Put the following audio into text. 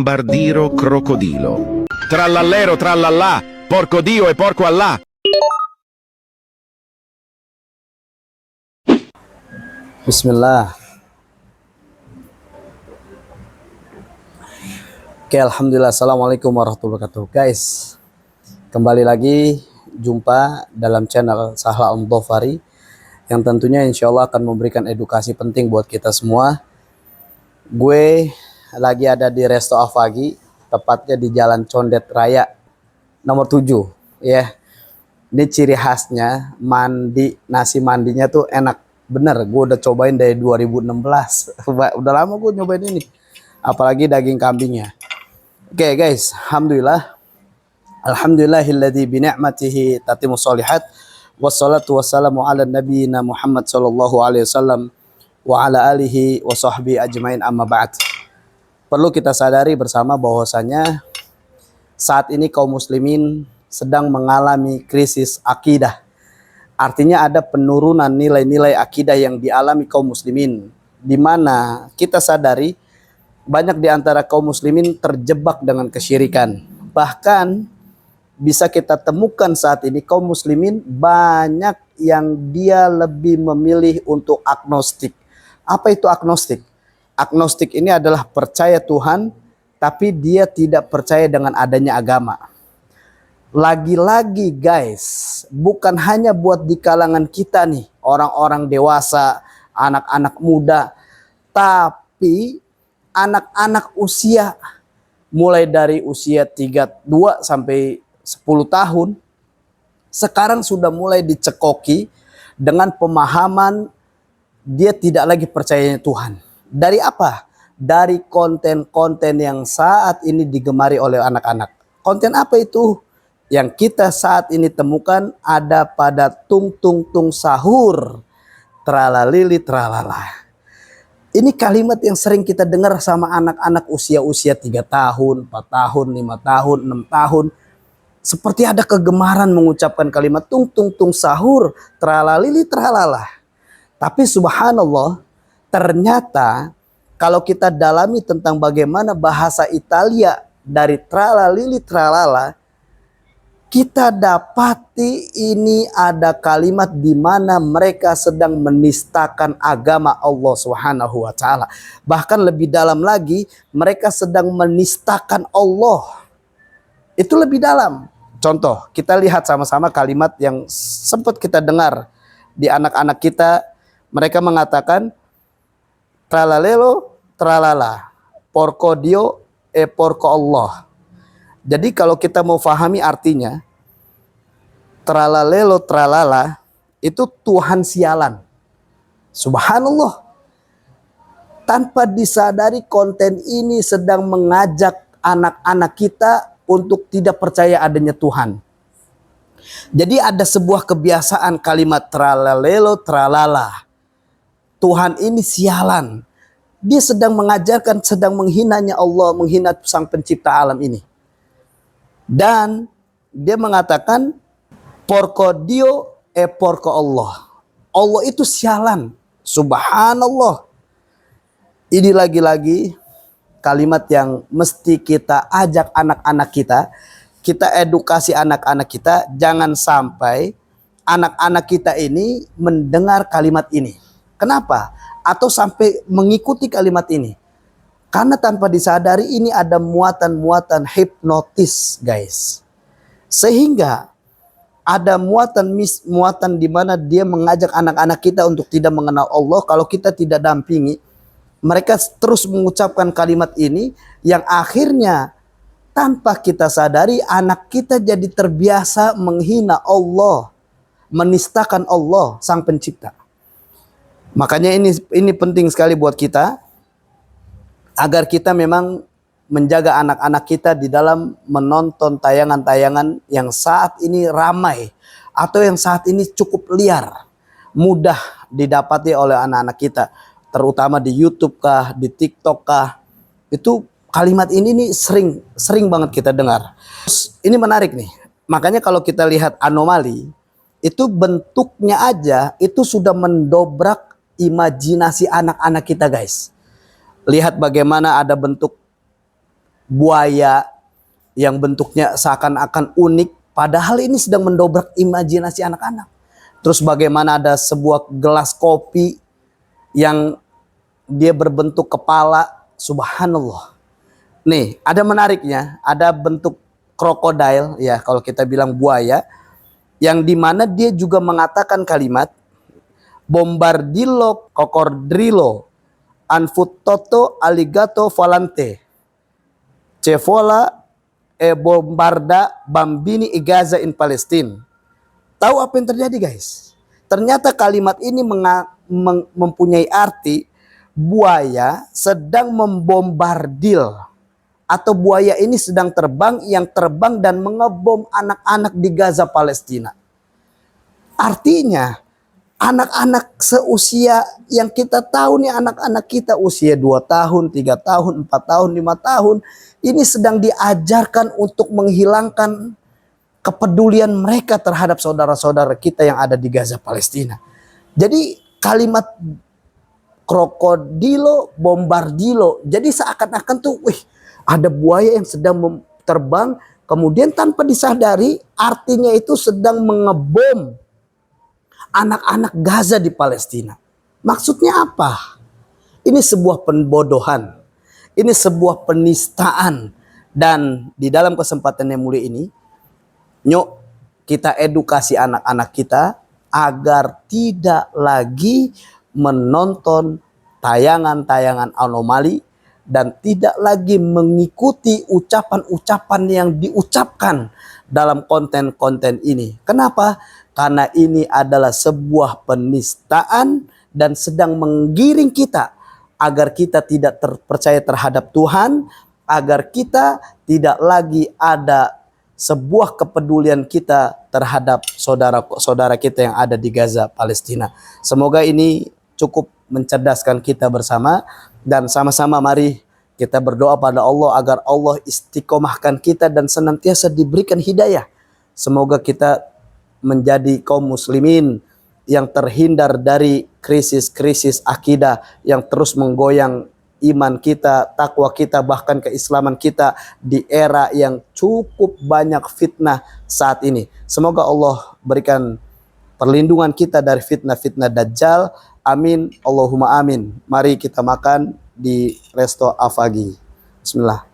Bardiro crocodilo. Trallallero trallallà, porco Dio e porco Allah. Bismillah. Oke, alhamdulillah. Assalamualaikum warahmatullahi wabarakatuh. Guys, kembali lagi jumpa dalam channel Sahla Al-Mudhafari yang tentunya insya Allah akan memberikan edukasi penting buat kita semua. Gue lagi ada di Resto Afagi, tepatnya di Jalan Condet Raya nomor 7 ya. Ini ciri khasnya nasi mandinya tuh enak bener. Gue udah cobain dari 2016. Udah lama gue nyobain ini, apalagi daging kambingnya. Oke guys, alhamdulillahilladzi bi ni'matihi tatimmu sholihat, wassalatu wassalamu ala nabiyyina Muhammad sallallahu alaihi wasallam wa ala alihi wa sahbihi ajmain, amma ba'd. Perlu kita sadari bersama bahwasanya saat ini kaum muslimin sedang mengalami krisis akidah. Artinya ada penurunan nilai-nilai akidah yang dialami kaum muslimin, di mana kita sadari banyak di antara kaum muslimin terjebak dengan kesyirikan. Bahkan bisa kita temukan saat ini kaum muslimin banyak yang dia lebih memilih untuk agnostik. Apa itu agnostik? Agnostik ini adalah percaya Tuhan, tapi dia tidak percaya dengan adanya agama. Lagi-lagi guys, bukan hanya buat di kalangan kita nih, orang-orang dewasa, anak-anak muda, tapi anak-anak usia mulai dari usia 2 sampai 10 tahun sekarang sudah mulai dicekoki dengan pemahaman dia tidak lagi percaya Tuhan. Dari apa? Dari konten-konten yang saat ini digemari oleh anak-anak. Konten apa itu? Yang kita saat ini temukan ada pada tung tung tung sahur, tralalili tralala. Ini kalimat yang sering kita dengar sama anak-anak usia-usia 3 tahun, 4 tahun, 5 tahun, 6 tahun. Seperti ada kegemaran mengucapkan kalimat tung tung tung sahur, tralalili tralala. Tapi subhanallah, ternyata kalau kita dalami tentang bagaimana bahasa Italia dari tralalili tralala, kita dapati ini ada kalimat di mana mereka sedang menistakan agama Allah Subhanahu wa taala. Bahkan lebih dalam lagi, mereka sedang menistakan Allah. Itu lebih dalam. Contoh, kita lihat sama-sama kalimat yang sempat kita dengar di anak-anak kita. Mereka mengatakan tralalelo tralala, porco Dio e porco Allah. Jadi kalau kita mau fahami artinya, tralalelo tralala itu Tuhan sialan. Subhanallah. Tanpa disadari konten ini sedang mengajak anak-anak kita untuk tidak percaya adanya Tuhan. Jadi ada sebuah kebiasaan kalimat tralalelo tralala. Tuhan ini sialan. Dia sedang mengajarkan, sedang menghinanya Allah, menghina sang pencipta alam ini. Dan dia mengatakan porco Dio e porco Allah. Allah itu sialan. Subhanallah. Ini lagi-lagi kalimat yang mesti kita ajak anak-anak kita. Kita edukasi anak-anak kita. Jangan sampai anak-anak kita ini mendengar kalimat ini. Kenapa? Atau sampai mengikuti kalimat ini. Karena tanpa disadari ini ada muatan-muatan hipnotis guys. Sehingga ada muatan di mana dia mengajak anak-anak kita untuk tidak mengenal Allah. Kalau kita tidak dampingi, mereka terus mengucapkan kalimat ini yang akhirnya tanpa kita sadari anak kita jadi terbiasa menghina Allah, menistakan Allah sang pencipta. Makanya ini penting sekali buat kita agar kita memang menjaga anak-anak kita di dalam menonton tayangan-tayangan yang saat ini ramai atau yang saat ini cukup liar, mudah didapati oleh anak-anak kita, terutama di YouTube kah, di TikTok kah. Itu kalimat ini nih sering banget kita dengar. Terus, ini menarik nih. Makanya kalau kita lihat anomali, itu bentuknya aja itu sudah mendobrak imajinasi anak-anak kita guys. Lihat bagaimana ada bentuk buaya yang bentuknya seakan-akan unik, padahal ini sedang mendobrak imajinasi anak-anak. Terus bagaimana ada sebuah gelas kopi yang dia berbentuk kepala, subhanallah. Nih, ada menariknya, ada bentuk krokodil, ya kalau kita bilang buaya, yang dimana dia juga mengatakan kalimat bombardillo cocodrilo anfuttoto alligato volante cevola e bombarda bambini i Gaza in Palestine. Tahu apa yang terjadi, guys? Ternyata kalimat ini mempunyai arti buaya sedang membombardil, atau buaya ini sedang terbang, yang terbang dan mengebom anak-anak di Gaza Palestina. Artinya anak-anak seusia yang kita tahu nih, anak-anak kita usia 2 tahun, 3 tahun, 4 tahun, 5 tahun, ini sedang diajarkan untuk menghilangkan kepedulian mereka terhadap saudara-saudara kita yang ada di Gaza Palestina. Jadi kalimat krokodilo bombardilo, jadi seakan-akan tuh ada buaya yang sedang terbang, kemudian tanpa disadari artinya itu sedang mengebom anak-anak Gaza di Palestina. Maksudnya apa? Ini sebuah pembodohan, ini sebuah penistaan. Dan di dalam kesempatan yang mulia ini, yuk kita edukasi anak-anak kita agar tidak lagi menonton tayangan-tayangan anomali dan tidak lagi mengikuti ucapan-ucapan yang diucapkan dalam konten-konten ini. Kenapa? Karena ini adalah sebuah penistaan dan sedang menggiring kita agar kita tidak terpercaya terhadap Tuhan, agar kita tidak lagi ada sebuah kepedulian kita terhadap saudara-saudara kita yang ada di Gaza, Palestina. Semoga ini cukup mencerdaskan kita bersama, dan sama-sama mari kita berdoa pada Allah agar Allah istiqomahkan kita dan senantiasa diberikan hidayah. Semoga kita menjadi kaum muslimin yang terhindar dari krisis-krisis akidah yang terus menggoyang iman kita, takwa kita, bahkan keislaman kita di era yang cukup banyak fitnah saat ini. Semoga Allah berikan perlindungan kita dari fitnah-fitnah Dajjal. Amin, Allahumma amin. Mari kita makan di Resto Afagi. Bismillah.